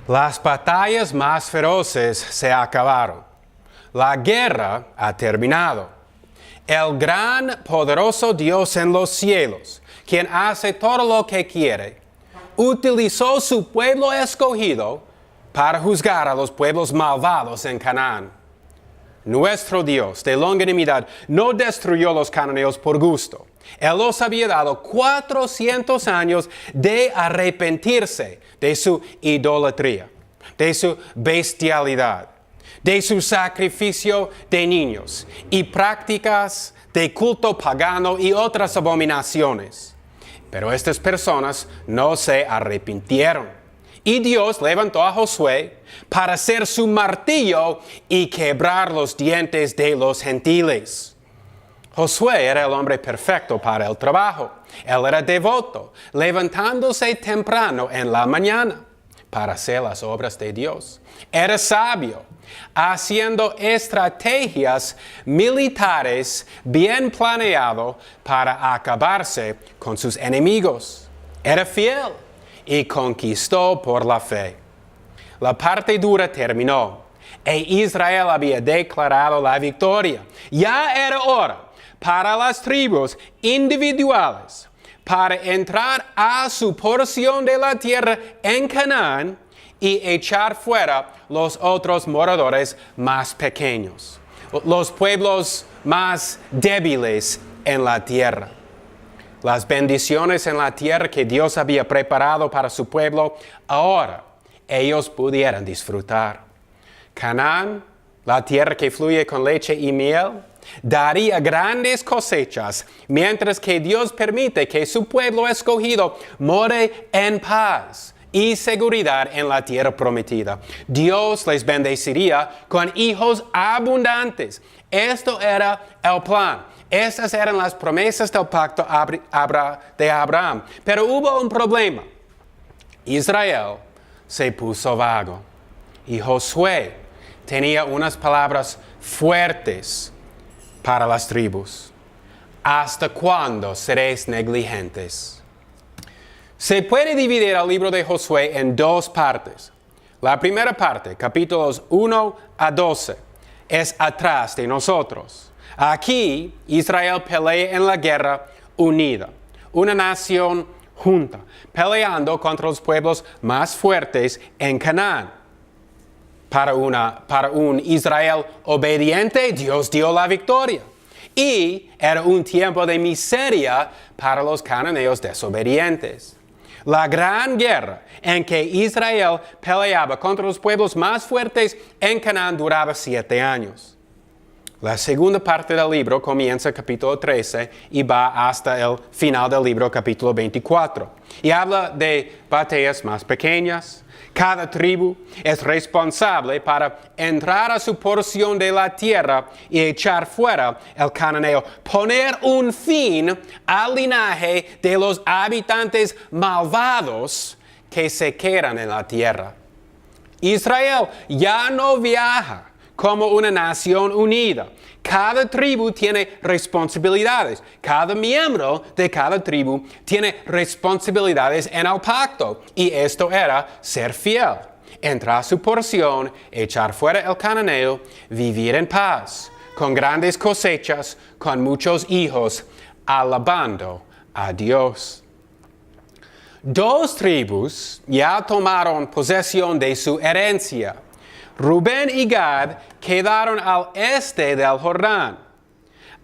Las batallas más feroces se acabaron. La guerra ha terminado. El gran, poderoso Dios en los cielos, quien hace todo lo que quiere, utilizó su pueblo escogido para juzgar a los pueblos malvados en Canaán. Nuestro Dios de longanimidad no destruyó los cananeos por gusto. Él los había dado 400 años de arrepentirse de su idolatría, de su bestialidad, de su sacrificio de niños y prácticas de culto pagano y otras abominaciones. Pero estas personas no se arrepintieron. Y Dios levantó a Josué para ser su martillo y quebrar los dientes de los gentiles. Josué era el hombre perfecto para el trabajo. Él era devoto, levantándose temprano en la mañana para hacer las obras de Dios. Era sabio, haciendo estrategias militares bien planeado para acabarse con sus enemigos. Era fiel y conquistó por la fe. La parte dura terminó, e Israel había declarado la victoria. Ya era hora para las tribus individuales para entrar a su porción de la tierra en Canaán y echar fuera los otros moradores más pequeños, los pueblos más débiles en la tierra. Las bendiciones en la tierra que Dios había preparado para su pueblo, ahora ellos pudieran disfrutar. Canaán, la tierra que fluye con leche y miel, daría grandes cosechas, mientras que Dios permite que su pueblo escogido more en paz y seguridad en la tierra prometida. Dios les bendeciría con hijos abundantes. Esto era el plan. Estas eran las promesas del pacto de Abraham. Pero hubo un problema. Israel se puso vago. Y Josué tenía unas palabras fuertes para las tribus. ¿Hasta cuándo seréis negligentes? Se puede dividir el libro de Josué en dos partes. La primera parte, capítulos 1 a 12, es atrás de nosotros. Aquí Israel pelea en la guerra unida, una nación junta, peleando contra los pueblos más fuertes en Canaán. Para un Israel obediente, Dios dio la victoria. Y era un tiempo de miseria para los cananeos desobedientes. La gran guerra en que Israel peleaba contra los pueblos más fuertes en Canaán duraba 7 años. La segunda parte del libro comienza capítulo 13 y va hasta el final del libro capítulo 24. Y habla de batallas más pequeñas. Cada tribu es responsable para entrar a su porción de la tierra y echar fuera el cananeo. Poner un fin al linaje de los habitantes malvados que se quedan en la tierra. Israel ya no viaja como una nación unida. Cada tribu tiene responsabilidades. Cada miembro de cada tribu tiene responsabilidades en el pacto. Y esto era ser fiel, entrar a su porción, echar fuera el cananeo, vivir en paz, con grandes cosechas, con muchos hijos, alabando a Dios. 2 tribus ya tomaron posesión de su herencia. Rubén y Gad quedaron al este del Jordán.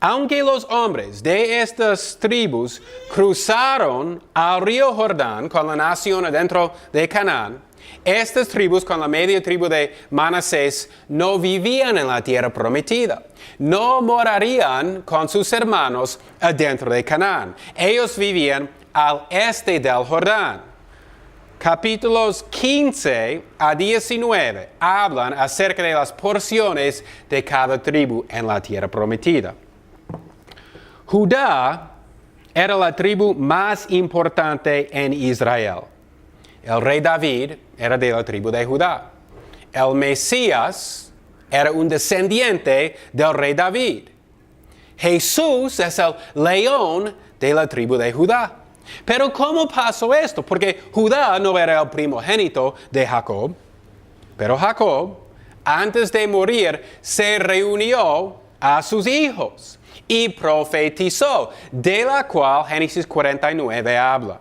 Aunque los hombres de estas tribus cruzaron al río Jordán con la nación adentro de Canaán, estas tribus con la media tribu de Manasés no vivían en la tierra prometida. No morarían con sus hermanos adentro de Canaán. Ellos vivían al este del Jordán. Capítulos 15 a 19 hablan acerca de las porciones de cada tribu en la tierra prometida. Judá era la tribu más importante en Israel. El rey David era de la tribu de Judá. El Mesías era un descendiente del rey David. Jesús es el león de la tribu de Judá. Pero ¿cómo pasó esto? Porque Judá no era el primogénito de Jacob. Pero Jacob, antes de morir, se reunió a sus hijos y profetizó, de la cual Génesis 49 habla.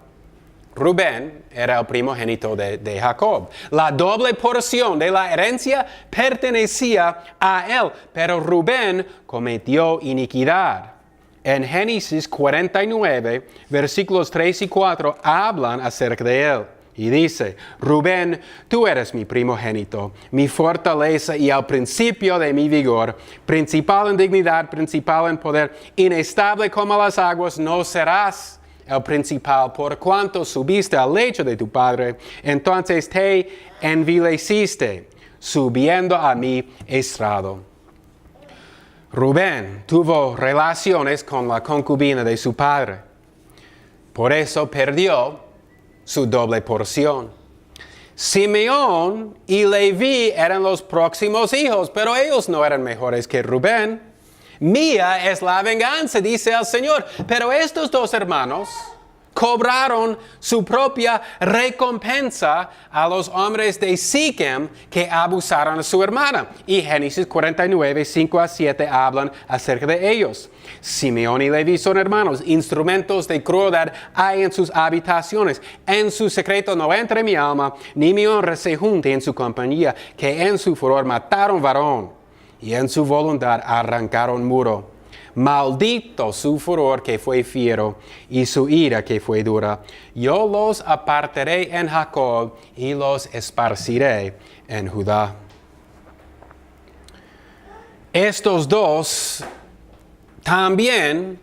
Rubén era el primogénito de Jacob. La doble porción de la herencia pertenecía a él, pero Rubén cometió iniquidad. En Génesis 49, versículos 3 y 4 hablan acerca de él. Y dice, Rubén, tú eres mi primogénito, mi fortaleza y el principio de mi vigor, principal en dignidad, principal en poder, inestable como las aguas, no serás el principal, por cuanto subiste al lecho de tu padre, entonces te envileciste, subiendo a mi estrado. Rubén tuvo relaciones con la concubina de su padre, por eso perdió su doble porción. Simeón y Leví eran los próximos hijos, pero ellos no eran mejores que Rubén. Mía es la venganza, dice el Señor. Pero estos dos hermanos cobraron su propia recompensa a los hombres de Siquem que abusaron de su hermana. Y Génesis 49, 5 a 7 hablan acerca de ellos. Simeón y Leví son hermanos, instrumentos de crueldad hay en sus habitaciones. En su secreto no entre mi alma, ni mi honra se junte en su compañía, que en su furor mataron varón, y en su voluntad arrancaron muro. Maldito su furor que fue fiero, y su ira que fue dura. Yo los apartaré en Jacob, y los esparciré en Judá. Estos dos también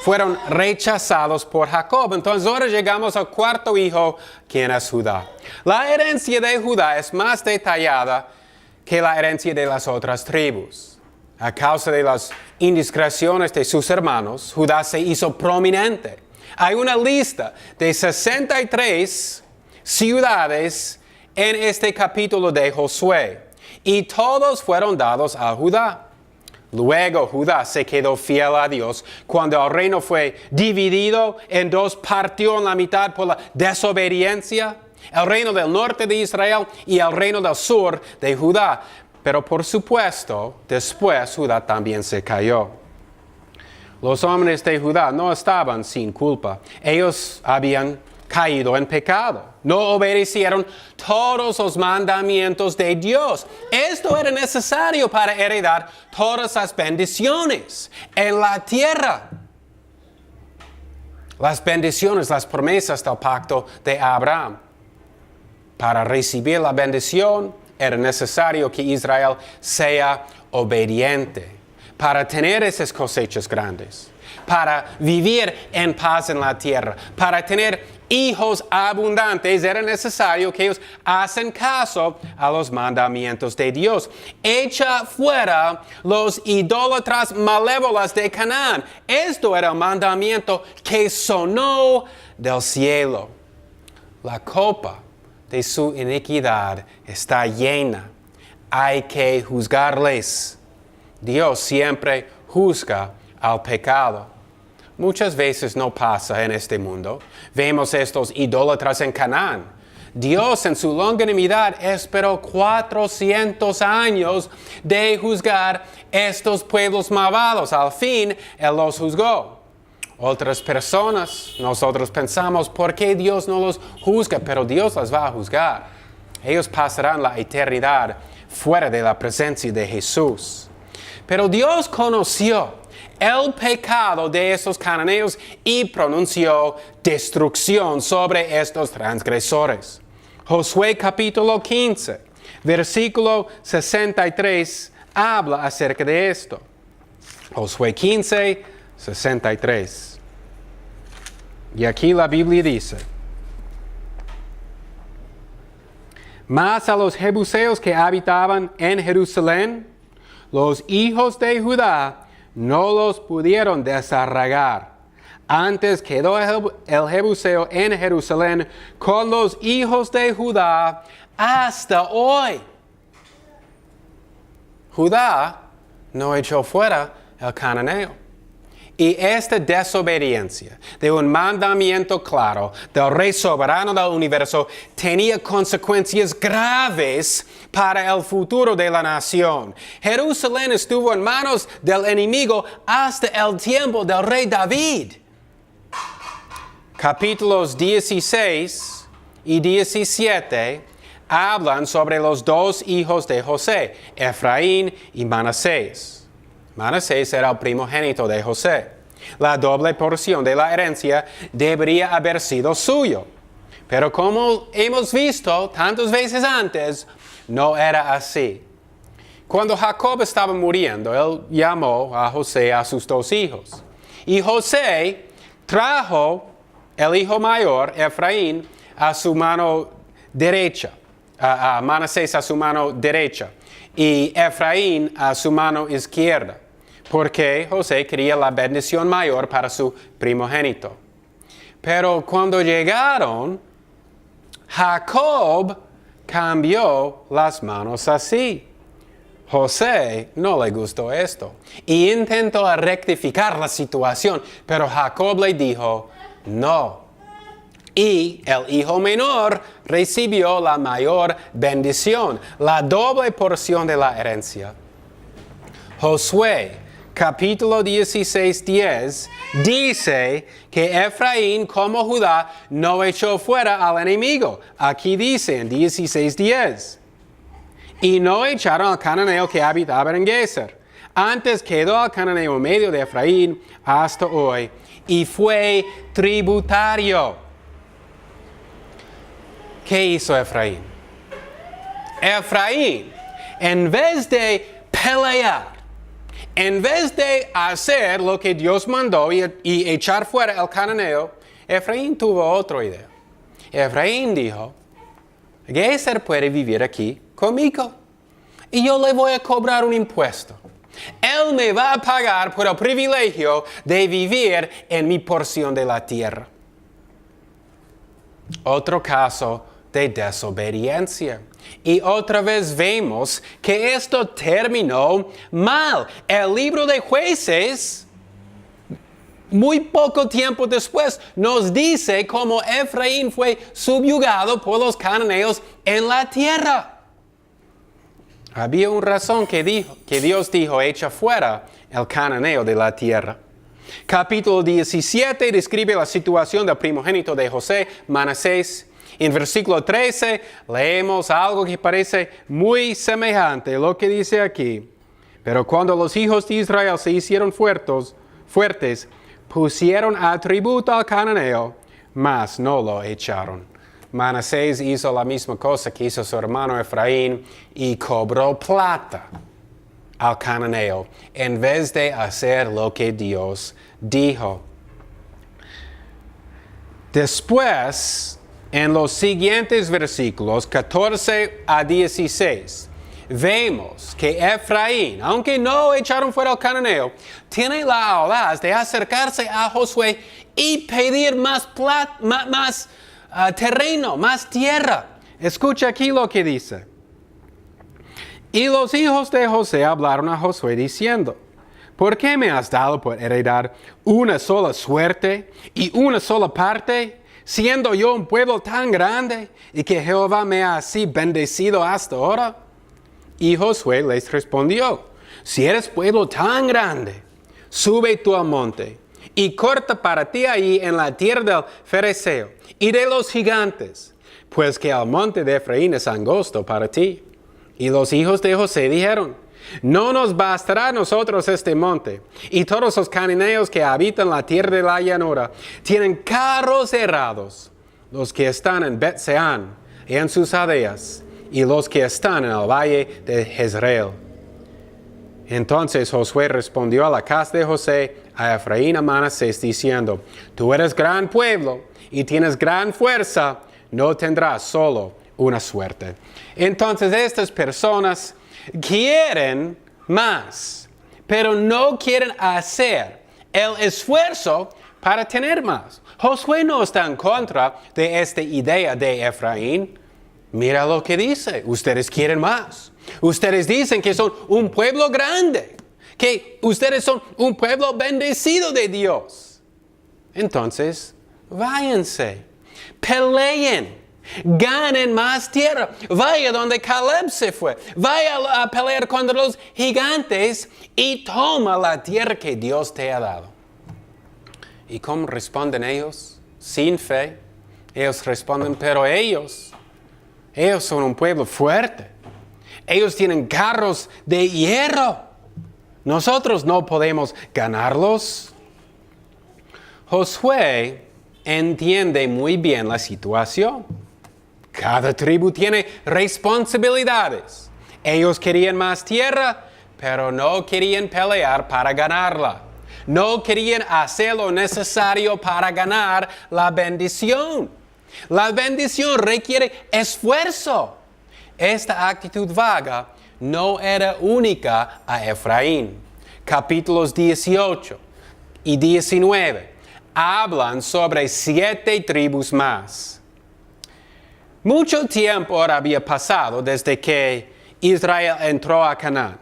fueron rechazados por Jacob. Entonces ahora llegamos al cuarto hijo, quien es Judá. La herencia de Judá es más detallada que la herencia de las otras tribus. A causa de las indiscreciones de sus hermanos, Judá se hizo prominente. Hay una lista de 63 ciudades en este capítulo de Josué, y todos fueron dados a Judá. Luego Judá se quedó fiel a Dios. Cuando el reino fue dividido en dos, partió en la mitad por la desobediencia. El reino del norte de Israel y el reino del sur de Judá. Pero por supuesto, después Judá también se cayó. Los hombres de Judá no estaban sin culpa. Ellos habían caído en pecado. No obedecieron todos los mandamientos de Dios. Esto era necesario para heredar todas las bendiciones en la tierra. Las bendiciones, las promesas del pacto de Abraham. Para recibir la bendición era necesario que Israel sea obediente. Para tener esas cosechas grandes. Para vivir en paz en la tierra. Para tener hijos abundantes, era necesario que ellos hacen caso a los mandamientos de Dios. Echa fuera los idólatras malévolas de Canaán. Esto era el mandamiento que sonó del cielo. La copa de su iniquidad está llena. Hay que juzgarles. Dios siempre juzga al pecado. Muchas veces no pasa en este mundo. Vemos estos idólatras en Canaán. Dios en su longanimidad esperó 400 años de juzgar estos pueblos malvados. Al fin, Él los juzgó. Otras personas, nosotros pensamos, ¿por qué Dios no los juzga? Pero Dios las va a juzgar. Ellos pasarán la eternidad fuera de la presencia de Jesús. Pero Dios conoció el pecado de estos cananeos y pronunció destrucción sobre estos transgresores. Josué capítulo 15, versículo 63, habla acerca de esto. Josué 15, 63. Y aquí la Biblia dice: mas a los jebuseos que habitaban en Jerusalén, los hijos de Judá no los pudieron desarraigar. Antes quedó el jebuseo en Jerusalén con los hijos de Judá hasta hoy. Judá no echó fuera el cananeo. Y esta desobediencia de un mandamiento claro del Rey soberano del universo tenía consecuencias graves para el futuro de la nación. Jerusalén estuvo en manos del enemigo hasta el tiempo del rey David. Capítulos 16 y 17 hablan sobre los dos hijos de José, Efraín y Manasés. Manasés era el primogénito de José. La doble porción de la herencia debería haber sido suyo. Pero como hemos visto tantas veces antes, no era así. Cuando Jacob estaba muriendo, él llamó a José a sus dos hijos. Y José trajo el hijo mayor, Efraín, a su mano derecha, a Manasés a su mano derecha, y Efraín a su mano izquierda, porque José quería la bendición mayor para su primogénito. Pero cuando llegaron, Jacob cambió las manos así. José no le gustó esto y intentó rectificar la situación, pero Jacob le dijo, no. Y el hijo menor recibió la mayor bendición, la doble porción de la herencia. Josué, capítulo 16:10, dice que Efraín como Judá no echó fuera al enemigo. Aquí dice en 16:10. Y no echaron al cananeo que habitaba en Geser. Antes quedó el cananeo en medio de Efraín hasta hoy y fue tributario. ¿Qué hizo Efraín? Efraín, en vez de pelear, en vez de hacer lo que Dios mandó y echar fuera el cananeo, Efraín tuvo otra idea. Efraín dijo, Geser puede vivir aquí conmigo y yo le voy a cobrar un impuesto. Él me va a pagar por el privilegio de vivir en mi porción de la tierra. Otro caso de desobediencia. Y otra vez vemos que esto terminó mal. El libro de Jueces, muy poco tiempo después, nos dice cómo Efraín fue subyugado por los cananeos en la tierra. Había una razón que Dios dijo, echa fuera el cananeo de la tierra. Capítulo 17 describe la situación del primogénito de José, Manasés. En versículo 13 leemos algo que parece muy semejante a lo que dice aquí. Pero cuando los hijos de Israel se hicieron fuertes, pusieron atributo al cananeo, mas no lo echaron. Manasés hizo la misma cosa que hizo su hermano Efraín y cobró plata al cananeo en vez de hacer lo que Dios dijo. Después, en los siguientes versículos 14 a 16, vemos que Efraín, aunque no echaron fuera al cananeo, tiene la audaz de acercarse a Josué y pedir más terreno, más tierra. Escucha aquí lo que dice. Y los hijos de José hablaron a Josué diciendo, ¿por qué me has dado por heredar una sola suerte y una sola parte, siendo yo un pueblo tan grande y que Jehová me ha así bendecido hasta ahora? Y Josué les respondió, si eres pueblo tan grande, sube tú al monte y corta para ti allí en la tierra del fereceo y de los gigantes, pues que el monte de Efraín es angosto para ti. Y los hijos de José dijeron, no nos bastará a nosotros este monte, y todos los cananeos que habitan la tierra de la llanura tienen carros herrados, los que están en Bet-Seán y en sus aldeas, y los que están en el valle de Jezreel. Entonces Josué respondió a la casa de José, a Efraín y a Manasés, diciendo, tú eres gran pueblo y tienes gran fuerza, no tendrás solo una suerte. Entonces estas personas quieren más, pero no quieren hacer el esfuerzo para tener más. Josué no está en contra de esta idea de Efraín. Mira lo que dice, ustedes quieren más. Ustedes dicen que son un pueblo grande, que ustedes son un pueblo bendecido de Dios. Entonces, váyanse, peleen, ganen más tierra. Vaya donde Caleb se fue. Vaya a pelear contra los gigantes y toma la tierra que Dios te ha dado. ¿Y cómo responden ellos? Sin fe. Ellos responden, pero ellos son un pueblo fuerte. Ellos tienen carros de hierro. Nosotros no podemos ganarlos. Josué entiende muy bien la situación. Cada tribu tiene responsabilidades. Ellos querían más tierra, pero no querían pelear para ganarla. No querían hacer lo necesario para ganar la bendición. La bendición requiere esfuerzo. Esta actitud vaga no era única a Efraín. Capítulos 18 y 19 hablan sobre 7 tribus más. Mucho tiempo había pasado desde que Israel entró a Canaán.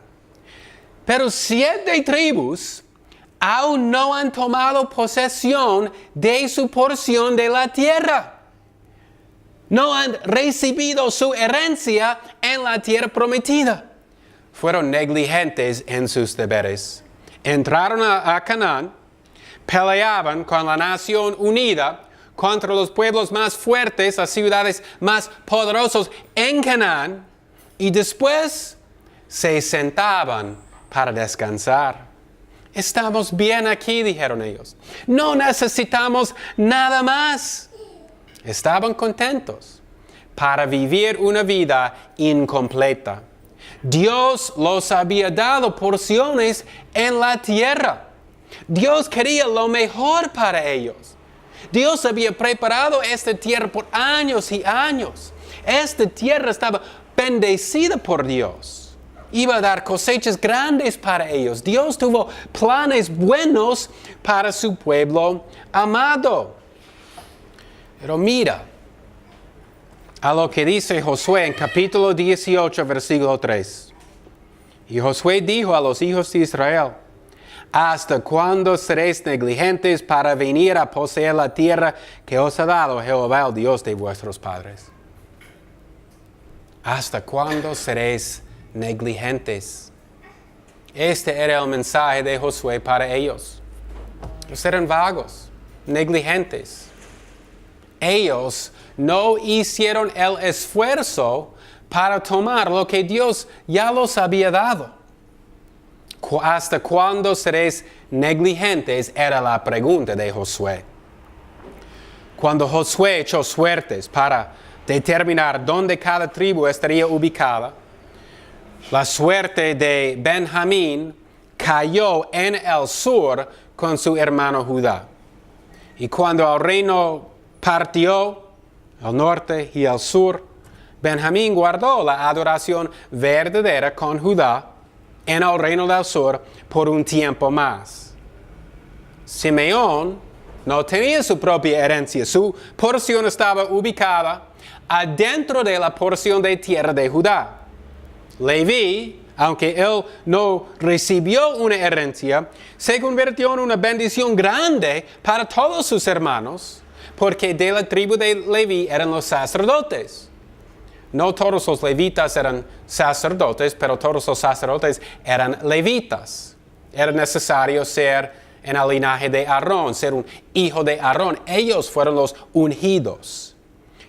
Pero 7 tribus aún no han tomado posesión de su porción de la tierra. No han recibido su herencia en la tierra prometida. Fueron negligentes en sus deberes. Entraron a Canaán, peleaban con la nación unida contra los pueblos más fuertes, las ciudades más poderosas en Canaán, y después se sentaban para descansar. Estamos bien aquí, dijeron ellos. No necesitamos nada más. Estaban contentos para vivir una vida incompleta. Dios los había dado porciones en la tierra. Dios quería lo mejor para ellos. Dios había preparado esta tierra por años y años. Esta tierra estaba bendecida por Dios. Iba a dar cosechas grandes para ellos. Dios tuvo planes buenos para su pueblo amado. Pero mira a lo que dice Josué en capítulo 18, versículo 3. Y Josué dijo a los hijos de Israel: ¿hasta cuándo seréis negligentes para venir a poseer la tierra que os ha dado Jehová, el Dios de vuestros padres? ¿Hasta cuándo seréis negligentes? Este era el mensaje de Josué para ellos. Ellos eran vagos, negligentes. Ellos no hicieron el esfuerzo para tomar lo que Dios ya los había dado. ¿Hasta cuándo seréis negligentes? Era la pregunta de Josué. Cuando Josué echó suertes para determinar dónde cada tribu estaría ubicada, la suerte de Benjamín cayó en el sur con su hermano Judá. Y cuando el reino partió al norte y al sur, Benjamín guardó la adoración verdadera con Judá en el reino del sur por un tiempo más. Simeón no tenía su propia herencia. Su porción estaba ubicada adentro de la porción de tierra de Judá. Leví, aunque él no recibió una herencia, se convirtió en una bendición grande para todos sus hermanos, porque de la tribu de Leví eran los sacerdotes. No todos los levitas eran sacerdotes, pero todos los sacerdotes eran levitas. Era necesario ser en el linaje de Aarón, ser un hijo de Aarón. Ellos fueron los ungidos.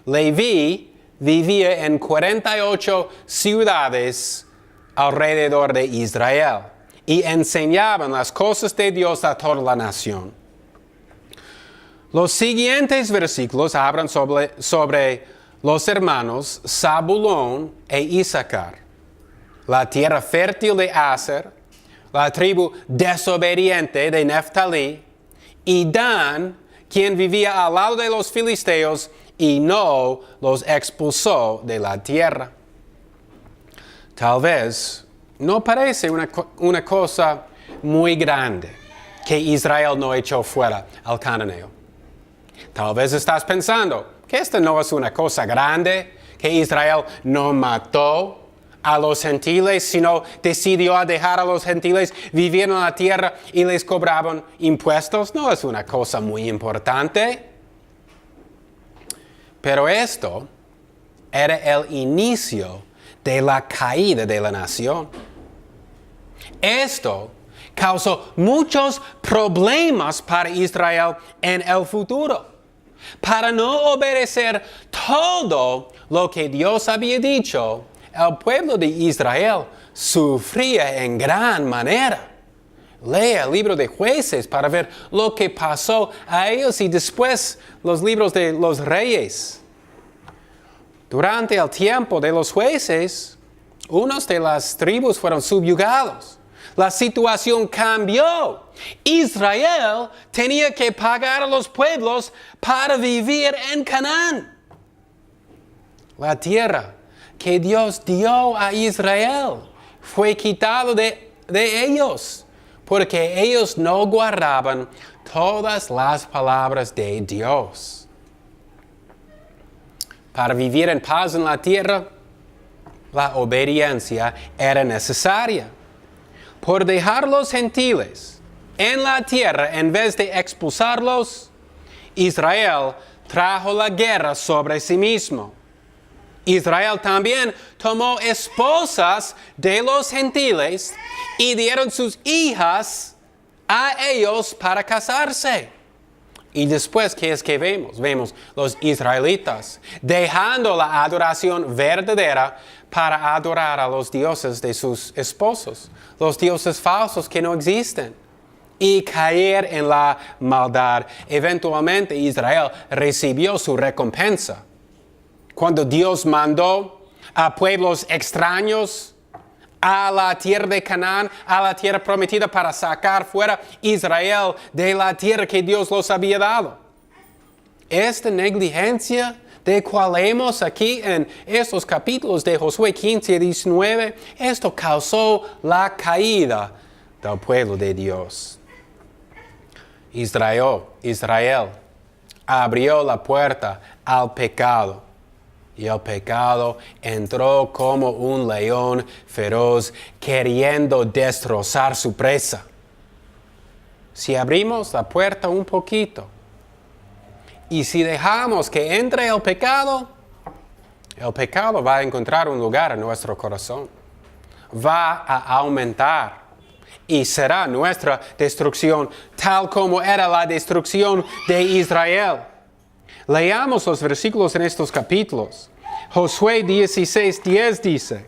Leví vivía en 48 ciudades alrededor de Israel y enseñaban las cosas de Dios a toda la nación. Los siguientes versículos hablan sobre los hermanos Zabulón e Isaacar, la tierra fértil de Aser, la tribu desobediente de Neftalí, y Dan, quien vivía al lado de los filisteos y no los expulsó de la tierra. Tal vez no parece una cosa muy grande que Israel no echó fuera al cananeo. Tal vez estás pensando que esta no es una cosa grande, que Israel no mató a los gentiles, sino decidió dejar a los gentiles vivir en la tierra y les cobraban impuestos. No es una cosa muy importante. Pero esto era el inicio de la caída de la nación. Esto causó muchos problemas para Israel en el futuro. Para no obedecer todo lo que Dios había dicho, el pueblo de Israel sufría en gran manera. Lea el libro de Jueces para ver lo que pasó a ellos y después los libros de los reyes. Durante el tiempo de los jueces, unos de las tribus fueron subyugados. La situación cambió. Israel tenía que pagar a los pueblos para vivir en Canaán. La tierra que Dios dio a Israel fue quitado de ellos, porque ellos no guardaban todas las palabras de Dios. Para vivir en paz en la tierra, la obediencia era necesaria. Por dejar los gentiles en la tierra en vez de expulsarlos, Israel trajo la guerra sobre sí mismo. Israel también tomó esposas de los gentiles y dieron sus hijas a ellos para casarse. Y después, ¿qué es que vemos? Vemos los israelitas dejando la adoración verdadera para adorar a los dioses de sus esposos, los dioses falsos que no existen, y caer en la maldad. Eventualmente Israel recibió su recompensa. Cuando Dios mandó a pueblos extraños a la tierra de Canaán, a la tierra prometida, para sacar fuera Israel de la tierra que Dios los había dado. Esta negligencia de cual leemos aquí en estos capítulos de Josué 15 y 19, esto causó la caída del pueblo de Dios. Israel abrió la puerta al pecado. Y el pecado entró como un león feroz queriendo destrozar su presa. Si abrimos la puerta un poquito y si dejamos que entre el pecado va a encontrar un lugar en nuestro corazón. Va a aumentar y será nuestra destrucción, tal como era la destrucción de Israel. Leamos los versículos en estos capítulos. Josué 16:10 dice: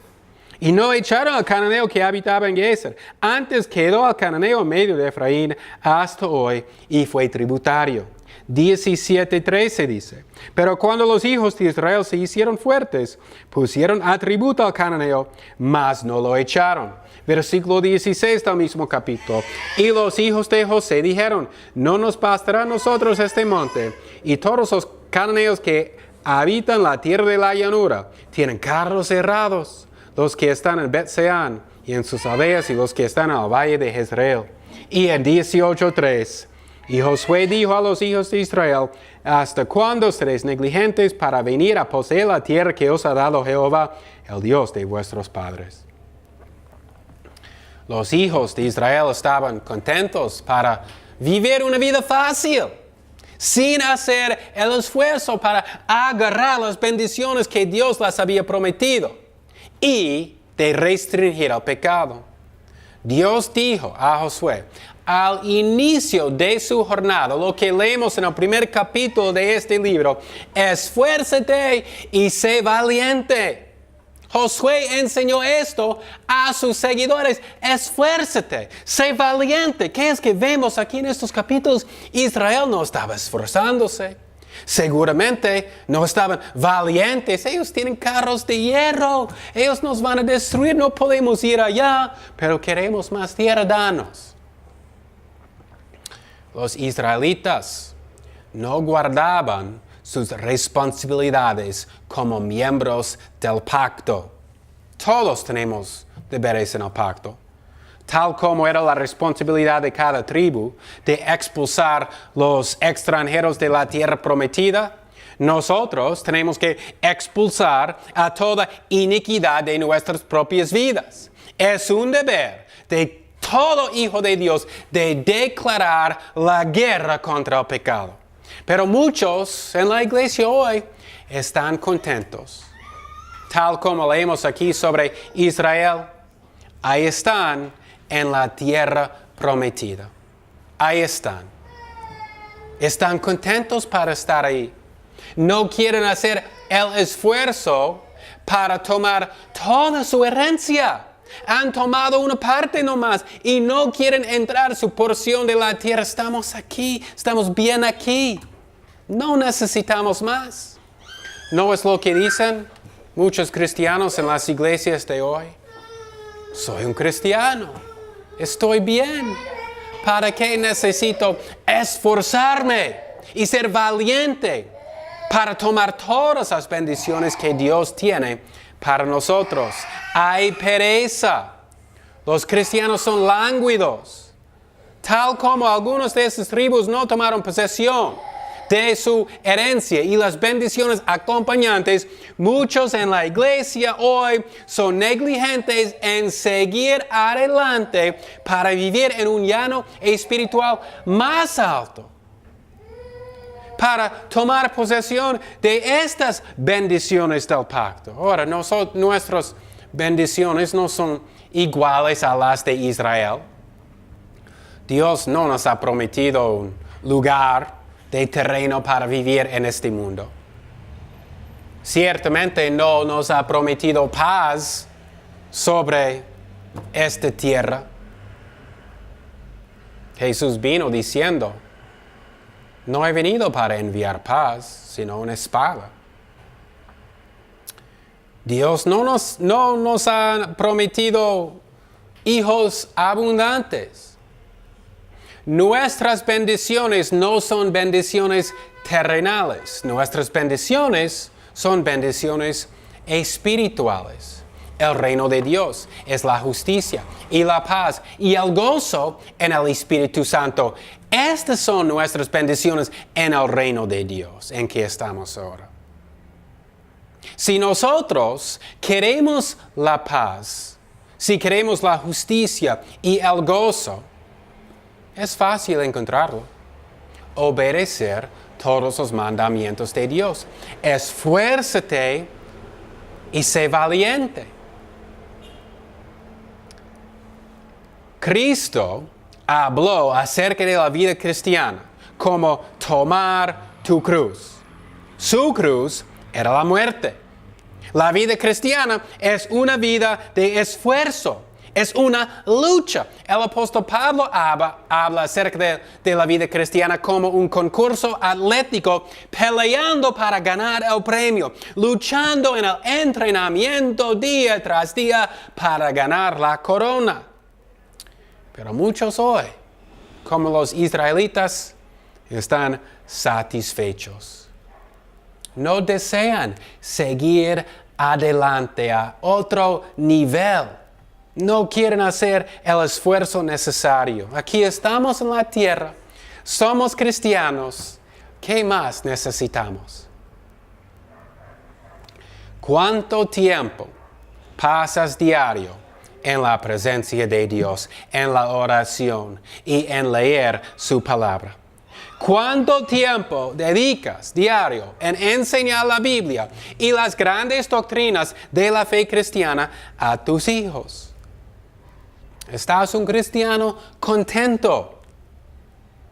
y no echaron al cananeo que habitaba en Geser. Antes quedó al cananeo en medio de Efraín hasta hoy y fue tributario. 17:13 dice: pero cuando los hijos de Israel se hicieron fuertes, pusieron atributo al cananeo, mas no lo echaron. Versículo 16 del mismo capítulo. Y los hijos de José dijeron: no nos bastará a nosotros este monte. Y todos los cananeos que habitan la tierra de la llanura tienen carros cerrados, los que están en Bet-Seán y en sus aldeas, y los que están al valle de Jezreel. Y en 18:3, y Josué dijo a los hijos de Israel: ¿hasta cuándo seréis negligentes para venir a poseer la tierra que os ha dado Jehová, el Dios de vuestros padres? Los hijos de Israel estaban contentos para vivir una vida fácil, sin hacer el esfuerzo para agarrar las bendiciones que Dios les había prometido y de restringir el pecado. Dios dijo a Josué al inicio de su jornada, lo que leemos en el primer capítulo de este libro: esfuérzate y sé valiente. Josué enseñó esto a sus seguidores: esfuérzate, sé valiente. ¿Qué es que vemos aquí en estos capítulos? Israel no estaba esforzándose. Seguramente no estaban valientes. Ellos tienen carros de hierro. Ellos nos van a destruir. No podemos ir allá, pero queremos más tierra, danos. Los israelitas no guardaban sus responsabilidades como miembros del pacto. Todos tenemos deberes en el pacto. Tal como era la responsabilidad de cada tribu de expulsar los extranjeros de la tierra prometida, Nosotros tenemos que expulsar a toda iniquidad de nuestras propias vidas. Es un deber de todo hijo de Dios de declarar la guerra contra el pecado. Pero muchos en la iglesia hoy están contentos. Tal como leemos aquí sobre Israel, ahí están en la tierra prometida. Ahí están. Están contentos para estar ahí. No quieren hacer el esfuerzo para tomar toda su herencia. Han tomado una parte nomás y no quieren entrar su porción de la tierra. Estamos aquí, estamos bien aquí. No necesitamos más. ¿No es lo que dicen muchos cristianos en las iglesias de hoy? Soy un cristiano. Estoy bien. ¿Para qué necesito esforzarme y ser valiente para tomar todas las bendiciones que Dios tiene para nosotros? Hay pereza. Los cristianos son lánguidos. Tal como algunos de esas tribus no tomaron posesión de su herencia y las bendiciones acompañantes, muchos en la iglesia hoy son negligentes en seguir adelante para vivir en un llano espiritual más alto, para tomar posesión de estas bendiciones del pacto. Ahora, nuestras bendiciones no son iguales a las de Israel. Dios no nos ha prometido un lugar de terreno para vivir en este mundo. Ciertamente no nos ha prometido paz sobre esta tierra. Jesús vino diciendo, no he venido para enviar paz, sino una espada. Dios no nos ha prometido hijos abundantes. Nuestras bendiciones no son bendiciones terrenales. Nuestras bendiciones son bendiciones espirituales. El reino de Dios es la justicia y la paz y el gozo en el Espíritu Santo. Estas son nuestras bendiciones en el reino de Dios en que estamos ahora. Si nosotros queremos la paz, si queremos la justicia y el gozo, es fácil encontrarlo. Obedecer todos los mandamientos de Dios. Esfuérzate y sé valiente. Cristo habló acerca de la vida cristiana como tomar tu cruz. Su cruz era la muerte. La vida cristiana es una vida de esfuerzo. Es una lucha. El apóstol Pablo habla acerca de la vida cristiana como un concurso atlético, peleando para ganar el premio, luchando en el entrenamiento día tras día para ganar la corona. Pero muchos hoy, como los israelitas, están satisfechos. No desean seguir adelante a otro nivel. No quieren hacer el esfuerzo necesario. Aquí estamos en la tierra. Somos cristianos. ¿Qué más necesitamos? ¿Cuánto tiempo pasas diario en la presencia de Dios, en la oración y en leer su palabra? ¿Cuánto tiempo dedicas diario en enseñar la Biblia y las grandes doctrinas de la fe cristiana a tus hijos? ¿Estás un cristiano contento?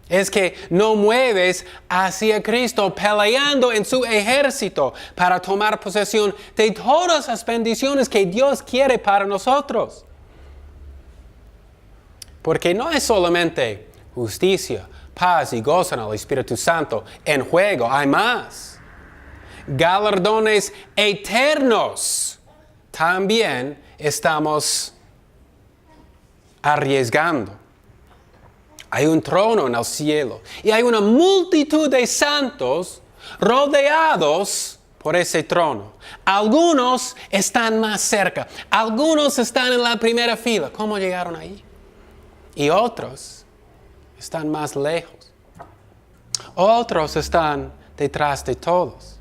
Es que no mueves hacia Cristo peleando en su ejército para tomar posesión de todas las bendiciones que Dios quiere para nosotros. Porque no es solamente justicia, paz y gozo en el Espíritu Santo en juego, hay más. Galardones eternos también estamos arriesgando. Hay un trono en el cielo y hay una multitud de santos rodeados por ese trono. Algunos están más cerca, algunos están en la primera fila. ¿Cómo llegaron ahí? Y otros están más lejos. Otros están detrás de todos.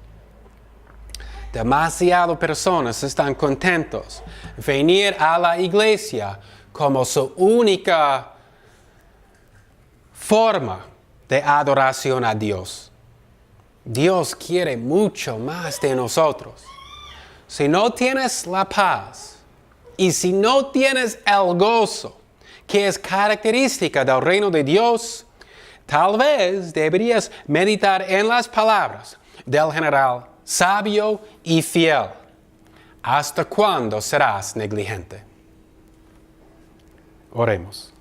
Demasiadas personas están contentos venir a la iglesia como su única forma de adoración a Dios. Dios quiere mucho más de nosotros. Si no tienes la paz y si no tienes el gozo que es característica del reino de Dios, tal vez deberías meditar en las palabras del general sabio y fiel. ¿Hasta cuándo serás negligente? Oremos.